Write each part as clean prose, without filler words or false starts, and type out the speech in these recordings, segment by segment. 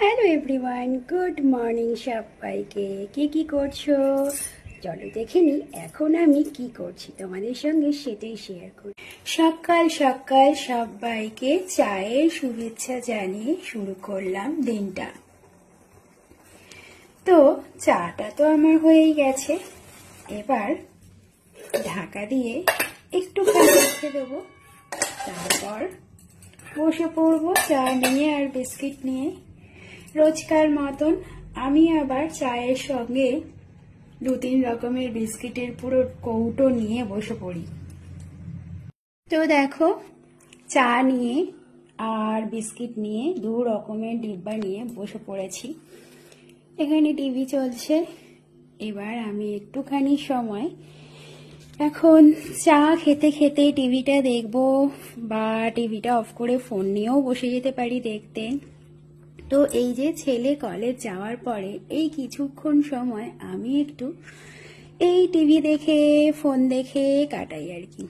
Hello everyone, good morning সবাইকে। কি করছো চলো দেখে নি এখন আমি কি করছি, তোমাদের সঙ্গে সেটাই শেয়ার করি। সকাল সকাল সবাইকে চায়ের শুভেচ্ছা জানিয়ে শুরু করলাম দিনটা। তো চাটা তো আমার হয়েই গেছে, এবার ঢাকা দিয়ে একটুখানি রেখে দেবো, তারপর বসে পড়বো চা নিয়ে আর বিস্কিট নিয়ে। রোজকার মতন আমি আবার চায়ের সঙ্গে 2-3 রকমের বিস্কিটের পুরো কৌটো নিয়ে বসে পড়ি। তো দেখো, চা নিয়ে আর বিস্কিট নিয়ে 2 রকমের ডিব্বা নিয়ে বসে পড়েছি। এখানে টিভি চলছে, এবার আমি একটুখানি সময় এখন চা খেতে খেতে টিভিটা দেখবো, বা টিভিটা অফ করে ফোন নিয়েও বসে যেতে পারি দেখতে। তো এই যে ছেলে কলেজ যাওয়ার পরে এই কিছুক্ষণ সময় আমি একটু এই টিভি দেখে ফোন দেখে কাটাই আর কি।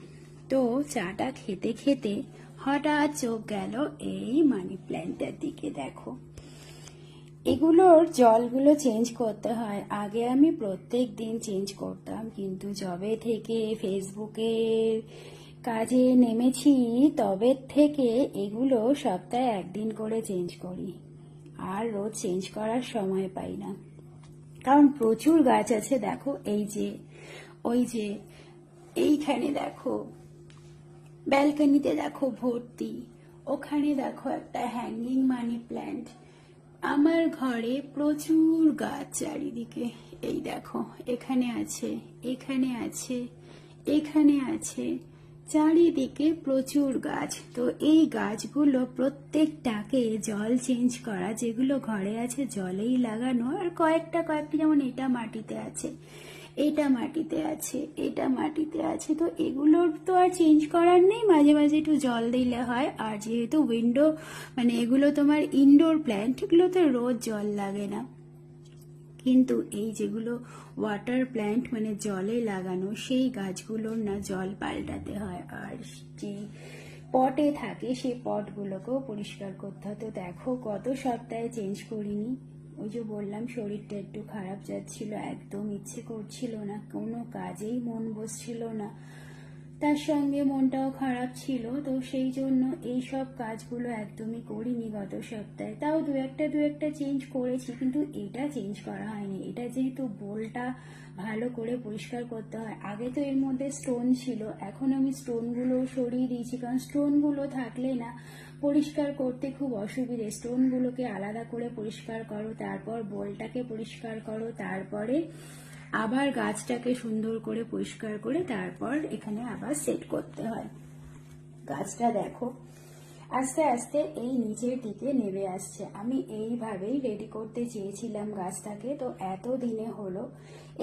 তো চাটা খেতে খেতে হঠাৎ চোখ গেল এই মানি প্ল্যান্টের দিকে। দেখো, এগুলোর জলগুলো চেঞ্জ করতে হয়। আগে আমি প্রত্যেক দিন চেঞ্জ করতাম, কিন্তু যবে থেকে ফেসবুকের কাজে নেমেছি তবে থেকে এগুলো সপ্তাহে 1 দিন করে চেঞ্জ করি, আর রোজ চেঞ্জ করার সময় পাই না, কারণ প্রচুর গাছ আছে। দেখো এই যে, ওই যে এইখানে দেখো, ব্যালকনিতে দেখো ভর্তি, ওখানে দেখো একটা হ্যাঙ্গিং মানি প্ল্যান্ট। আমার ঘরে প্রচুর গাছ চারিদিকে। এই দেখো, এখানে আছে, এখানে আছে, এখানে আছে, চারিদিকে প্রচুর গাছ। তো এই গাছগুলো প্রত্যেকটাকে জল চেঞ্জ করা, যেগুলো ঘরে আছে জলেই লাগানো, আর কয়েকটা যেমন এটা মাটিতে আছে, এটা মাটিতে আছে, এটা মাটিতে আছে। তো এগুলোর তো আর চেঞ্জ করার নেই, মাঝে মাঝে একটু জল দিলে হয়। আর যেহেতু উইন্ডো মানে এগুলো তোমার ইনডোর প্ল্যান্ট, এগুলো তো রোজ জল লাগে না। কিন্তু এই যেগুলো ওয়াটার প্ল্যান্ট মানে জলে লাগানো, সেই গাছগুলোর না জল পাল্টাতে হয়, আর যে পটে থাকে সেই পটগুলোকেও পরিষ্কার করতে হয়। তো দেখো কত সপ্তাহে চেঞ্জ করিনি। ওই যে বললাম শরীরটা একটু খারাপ যাচ্ছিল, একদম ইচ্ছে করছিল না, কোনো কাজেই মন বসছিল না, তার সঙ্গে মনটাও খারাপ ছিল। তো সেই জন্য এই সব কাজগুলো একদমই করিনি গত সপ্তাহে। তাও দু একটা চেঞ্জ করেছি, কিন্তু এটা চেঞ্জ করা হয়নি। এটা যেহেতু বোলটা ভালো করে পরিষ্কার করতে হয়, আগে তো এর মধ্যে স্টোন ছিল, এখন আমি স্টোনগুলো সরিয়ে দিয়েছি, কারণ স্টোনগুলো থাকলে না পরিষ্কার করতে খুব অসুবিধে। স্টোনগুলোকে আলাদা করে পরিষ্কার করো, তারপর বোলটাকে পরিষ্কার করো, তারপরে আবার গাছটাকে সুন্দর করে পরিষ্কার করে তারপর এখানে আবার সেট করতে হয়। গাছটা দেখো আস্তে আস্তে এই নিচের দিকে নেমে আসছে। আমি এইভাবেই রেডি করতে চেয়েছিলাম গাছটাকে। তো এত দিনে হলো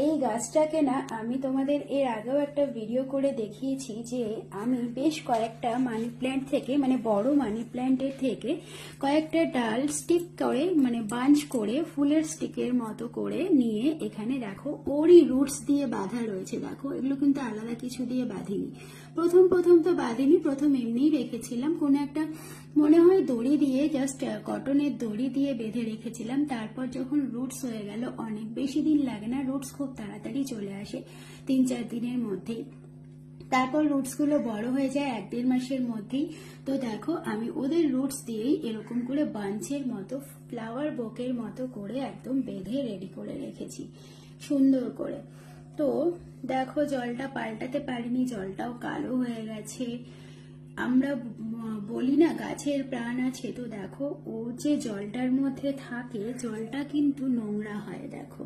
এই গাছটাকে না, আমি তোমাদের এর আগেও একটা ভিডিও করে দেখিয়েছি যে আমি বেশ কয়েকটা মানি প্ল্যান্ট থেকে, মানে বড় মানি প্ল্যান্টের থেকে কয়েকটা ডাল স্টিক করে, মানে বাঞ্চ করে ফুলের স্টিকের মতো করে নিয়ে এখানে দেখো ওরই রুটস দিয়ে বাঁধা রয়েছে। দেখো এগুলো কিন্তু আলাদা কিছু দিয়ে বাঁধিনি। প্রথম তো বাঁধিনি, প্রথম এমনিই রেখেছিলাম, কোনো একটা মনে হয় দড়ি দিয়ে, জাস্ট কটনের দড়ি দিয়ে বেঁধে রেখেছিলাম। তারপর যখন রুটস হয়ে গেল, অনেক বেশি দিন লাগে না, রুটস খুব তাড়াতাড়ি চলে আসে 3-4 দিনের মধ্যেই। তারপর রুটসগুলো বড় হয়ে যায় 1-1.5 মাসের মধ্যেই। তো দেখো আমি ওদের রুটস দিয়েই এরকম করে বাঞ্চের মতো, ফ্লাওয়ার বোকের মতো করে একদম বেঁধে রেডি করে রেখেছি সুন্দর করে। তো দেখো জলটা পাল্টাতে পারিনি, জলটাও কালো হয়ে গেছে। আমরা বলি না গাছের প্রাণ আছে, তো দেখো ও যে জলটার মধ্যে থাকে, জলটা কিন্তু নোংরা হয়। দেখো,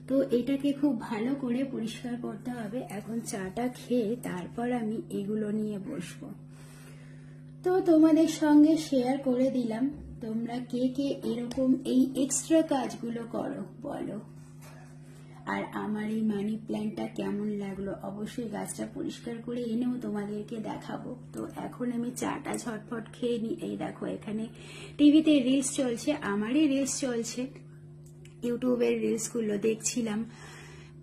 তো এটাকে খুব ভালো করে পরিষ্কার করতে হবে। এখন চাটা খেয়ে তারপর আমি এগুলো নিয়ে বসবো। তো তোমাদের সঙ্গে শেয়ার করে দিলাম, তোমরা কে কে এরকম এই এক্সট্রা কাজগুলো করো বলো। আর আমার এই মানি প্ল্যান্টটা কেমন লাগলো অবশ্যই, গাছটা পরিষ্কার করে এনেও তোমাদেরকে দেখাবো। তো এখন আমি চাটা ঝটফট খেয়ে নিই। এই দেখো এখানে টিভিতে রিলস চলছে, আমারই রিলস চলছে, ইউটিউবের রিলসগুলো দেখছিলাম।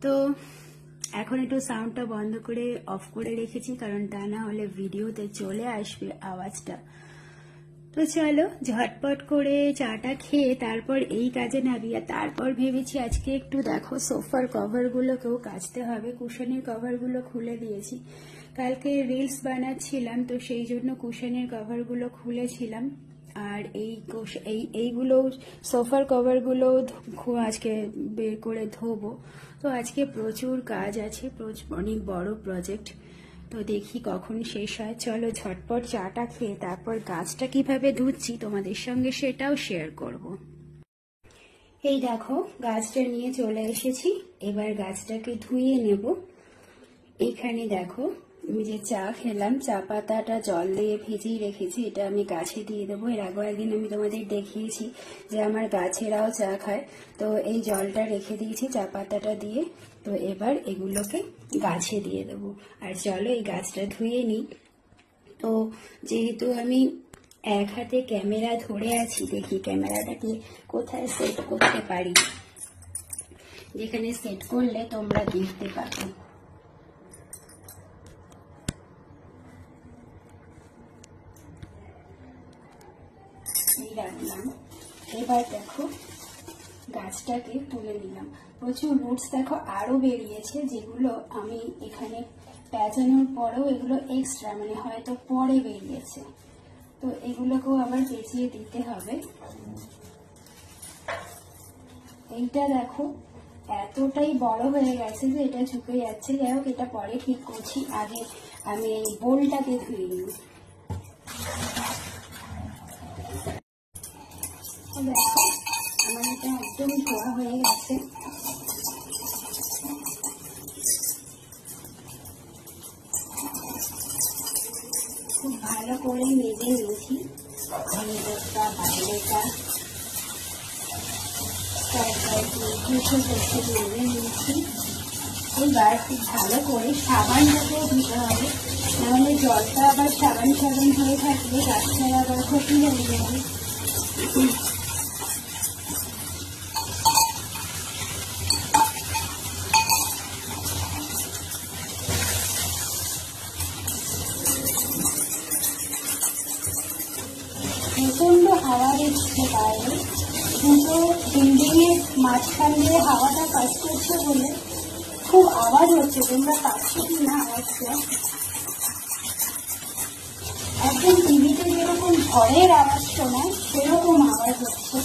তো এখন একটু সাউন্ডটা বন্ধ করে অফ করে রেখেছি, কারণ তা না হলে ভিডিওতে চলে আসবে আওয়াজটা। তো চলো ঝটপট করে চাটা খেয়ে তারপর এই কাজে নামি। আর তারপর ভেবেছি আজকে একটু দেখো সোফার কভারগুলোকেও কাচতে হবে। কুশনের কভারগুলো খুলে দিয়েছি, কালকে রিলস বানাচ্ছিলাম তো সেই জন্য কুশনের কভারগুলো খুলেছিলাম। আর এইগুলো সোফার কভারগুলো আজকে বের করে ধোবো। তো আজকে প্রচুর কাজ আছে, অনেক বড় প্রজেক্ট, তো দেখি কখন শেষ হয়। চলো ঝটপট চাটা খেয়ে তারপর গাছটা কিভাবে ধুচ্ছি তোমাদের সঙ্গে সেটাও শেয়ার করব। এই দেখো গাছটা নিয়ে চলে এসেছি, এবার গাছটাকে ধুয়ে নেব। এখানে দেখো আমি যে চা খেলাম, চা পাতাটা জল দিয়ে ভিজিয়ে রেখেছি, এটা আমি গাছে দিয়ে দেবো। এর আগেও একদিন আমি তোমাদের দেখিয়েছি যে আমার গাছেরাও চা খায়, তো এই জলটা রেখে দিয়েছি চা পাতাটা দিয়ে। তো এবার এগুলোকে গাছে দিয়ে দেবো। আর চলো এই গাছটা ধুয়ে নিই। তো যেহেতু আমি এক হাতে ক্যামেরা ধরে আছি, দেখি ক্যামেরাটাকে কোথায় সেট করতে পারি, যেখানে সেট করলে তোমরা দেখতে পাবে। রাখলাম। এবার দেখো গাছটাকে তুলে নিলাম। প্রচুর রুটস দেখো আরো বেরিয়েছে, যেগুলো আমি এখানে প্যাঁচানোর পরেও এগুলো এক্সট্রা, মানে হয়তো পরে বেরিয়েছে, তো এগুলোকেও আবার পেঁচিয়ে দিতে হবে। এইটা দেখো এতটাই বড় হয়ে গেছে যে এটা ঝুঁকে যাচ্ছে, যাই হোক এটা পরে ঠিক করছি, আগে আমি এই বোলটাকে ধুয়ে নিই। দেখো আমার এটা একদম ধোয়া হয়ে গেছে। খুব ভালো করে মেজে নিয়েছি, ভেতরটা বাইরেটা মেজে নিয়েছি। এবার খুব ভালো করে সাবানটাকেও দিতে হবে, নাহলে জলটা আবার সাবান সাবান হয়ে থাকলে গাছটার আবার ক্ষতি হয়ে যাবে। প্রচন্ড হাওয়া দিচ্ছে বাইরে, দুটো বিল্ডিং এর মাঝখান দিয়ে হাওয়াটা কাজ করছে বলে খুব আওয়াজ হচ্ছে, তোমরা পাচ্ছ কি না আওয়াজটা? একদম টিভিতে যেরকম ঝড়ের আওয়াজ শোনায় সেরকম আওয়াজ হচ্ছে।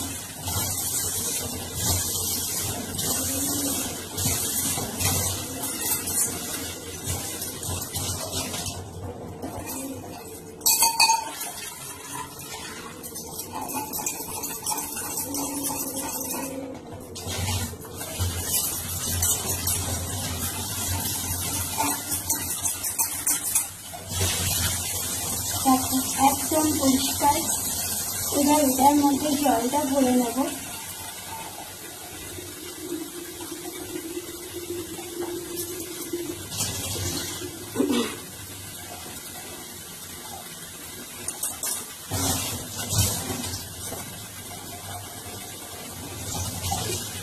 একদম পরিষ্কার। এবার এটার মধ্যে জলটা ভরে নেব।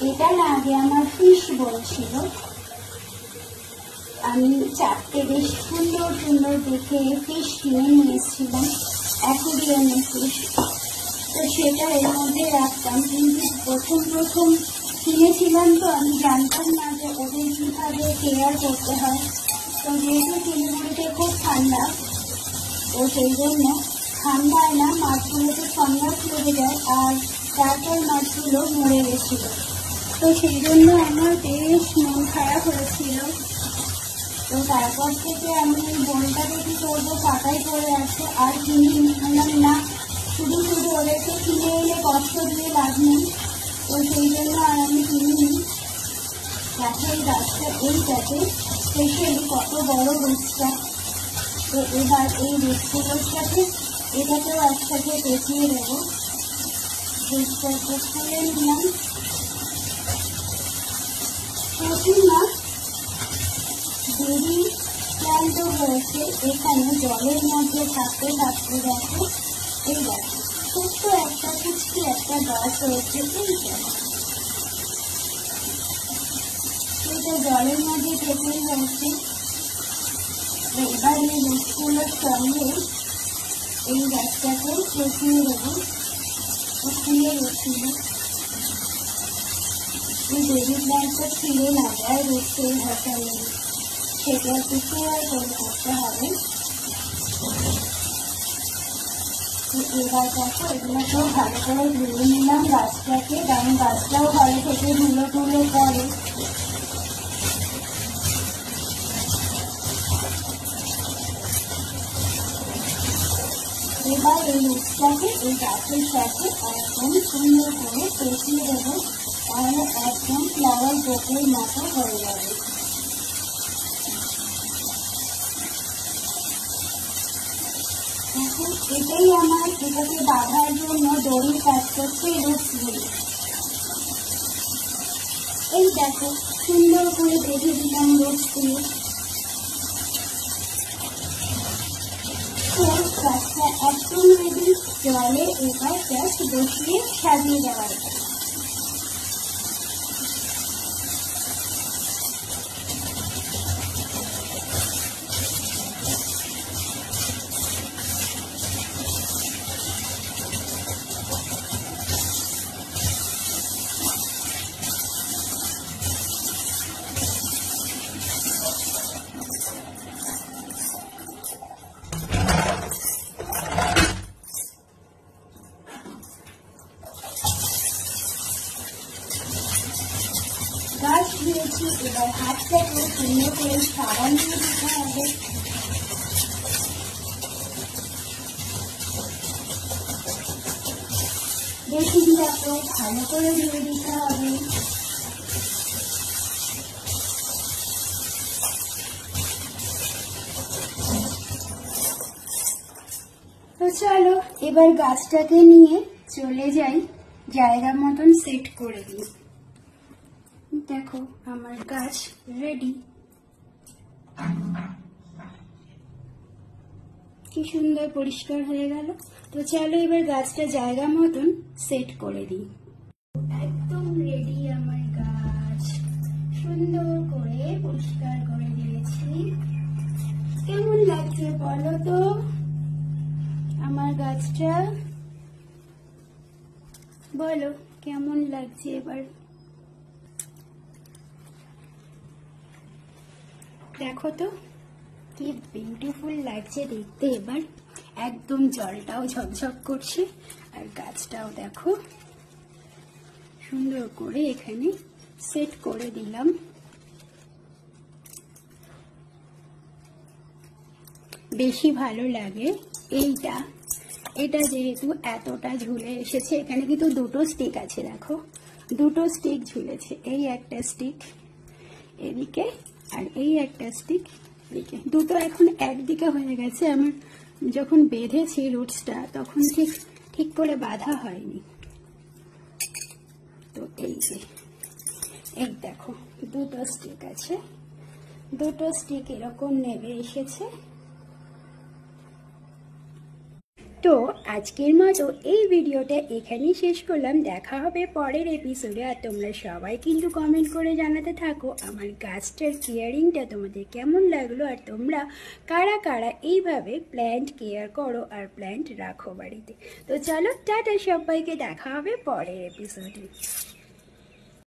এটা না আগে আমার ফিশ বলছিল, আমি 4টে বেশ সুন্দর সুন্দর দেখে ফিশ কিনে নিয়ে এসেছিলাম, অ্যাকুরিয়ামের ফিশ। তো সেটা এর মধ্যে রাখতাম, কিন্তু প্রথম কিনেছিলাম তো আমি জানতাম না যে ওদের কিভাবে কেয়ার করতে হয়। তো যেহেতু শিলিগুড়িতে খুব ঠান্ডা, তো সেই জন্য ঠান্ডায় না মাছগুলোতে ফাঙ্গাস লেগে যায়, আর তারপর মাছগুলো মরে গেছিল। তো সেই জন্য আমার বেশ মন খারাপ হয়েছিল। তো তারপর থেকে আমি এই বোনটাকে কি করবো, পাতায় পড়ে আছে, আর কিনলাম না। শুধু ওদেরকে কিনে এলে কষ্ট দিয়ে লাভ নেই, তো সেই জন্য আর আমি কিনিনি। দেখো এই গাছটা, এইটাতে স্পেশালি কত বড় রুটসটা। তো এবার এই রুটসগুলোর সাথে এটাকেও একসাথে পেঁচিয়ে দেবো। রুটসটাকে খুলে নিলাম। প্রচুর না বেরি প্ল্যান্টও হয়েছে এখানে জলের মধ্যে থাকতে থাকতে। দেখো এই দেখো ছোট্ট একটা কুচকি একটা গাছ হয়েছে, এইটা জলের মধ্যে থেকেই হয়েছে। এবার এই রুটগুলোর সঙ্গে এই গাছটাকে পেঁচিয়ে দেবো। ফুলে গেছিল, এই বেবি প্ল্যান্টটা ছিঁড়ে না যায় রোদে ঘষা লেগে, সেটা একটু আর করে করতে হবে। এবার দেখো এগুলোকেও ভালো করে ধুয়ে নিলাম গাছটাকে, কারণ গাছটাও ঘরে থেকে ধুলো টুলো করে। এবার এই রুটটাকে এই গাছের সাথে একদম সুন্দর করে পেঁচিয়ে দেবো, তাহলে একদম ফ্লাওয়ার বোটের মতো হয়ে যাবে। এখন এটাই আমার এটাকে বাঁধার জন্য দড়ির কাজ করছে রুটগুলি। এই দেখো সুন্দর করে বেঁধে দিলাম রুটগুলি। গাছটা একদম রেডি, জলে এবার জাস্ট বসিয়ে সাজিয়ে দেওয়ার। গাছ দিয়েছি, এবার হাতটাকে সুন্দর করে সাবান দিয়ে দিতে হবে। বেসিনটাকেও ভালো করে ধুয়ে দিতে হবে। তো চলো এবার গাছটাকে নিয়ে চলে যাই, জায়গা মতন সেট করে দিই। দেখো আমার গাছ রেডি, কি সুন্দর পরিষ্কার হয়ে গেল। তো চলো এবার গাছটা জায়গা মতন সেট করে দিই। একদম রেডি আমার গাছ, সুন্দর করে পরিষ্কার করে দিয়েছি। কেমন লাগছে বলো তো আমার গাছটা, বলো কেমন লাগছে এবার। দেখো তো কি বিউটিফুল লাগছে দেখতে। এবার একদম জলটাও ঝকঝক করছে, আর গাছটাও দেখো সুন্দর করে এখানে সেট করে দিলাম। বেশি ভালো লাগে এইটা, এটা যেহেতু এতটা ঝুলে এসেছে, এখানে কিন্তু দুটো স্টিক আছে, দেখো দুটো স্টিক ঝুলেছে, এই একটা স্টিক এদিকে আর এই একটা স্টিক এদিকে, দুটো এখন একদিকে হয়ে গেছে। আমার যখন বেঁধেছি রুটসটা তখন ঠিক করে বাঁধা হয়নি। তো এই যে এই দেখো দুটো স্টিক আছে, দুটো স্টিক এরকম নেমে এসেছে। তো আজকের মতো এই ভিডিওটা এখানেই শেষ করলাম। দেখা হবে পরের এপিসোডে। আর তোমরা সবাই কিন্তু কমেন্ট করে জানাতে থাকো আমার গাছটার কেয়ারিংটা তোমাদের কেমন লাগলো, আর তোমরা কারা কারা এইভাবে প্ল্যান্ট কেয়ার করো আর প্ল্যান্ট রাখো বাড়িতে। তো চলো টাটা সবাইকে, দেখা হবে পরের এপিসোডে।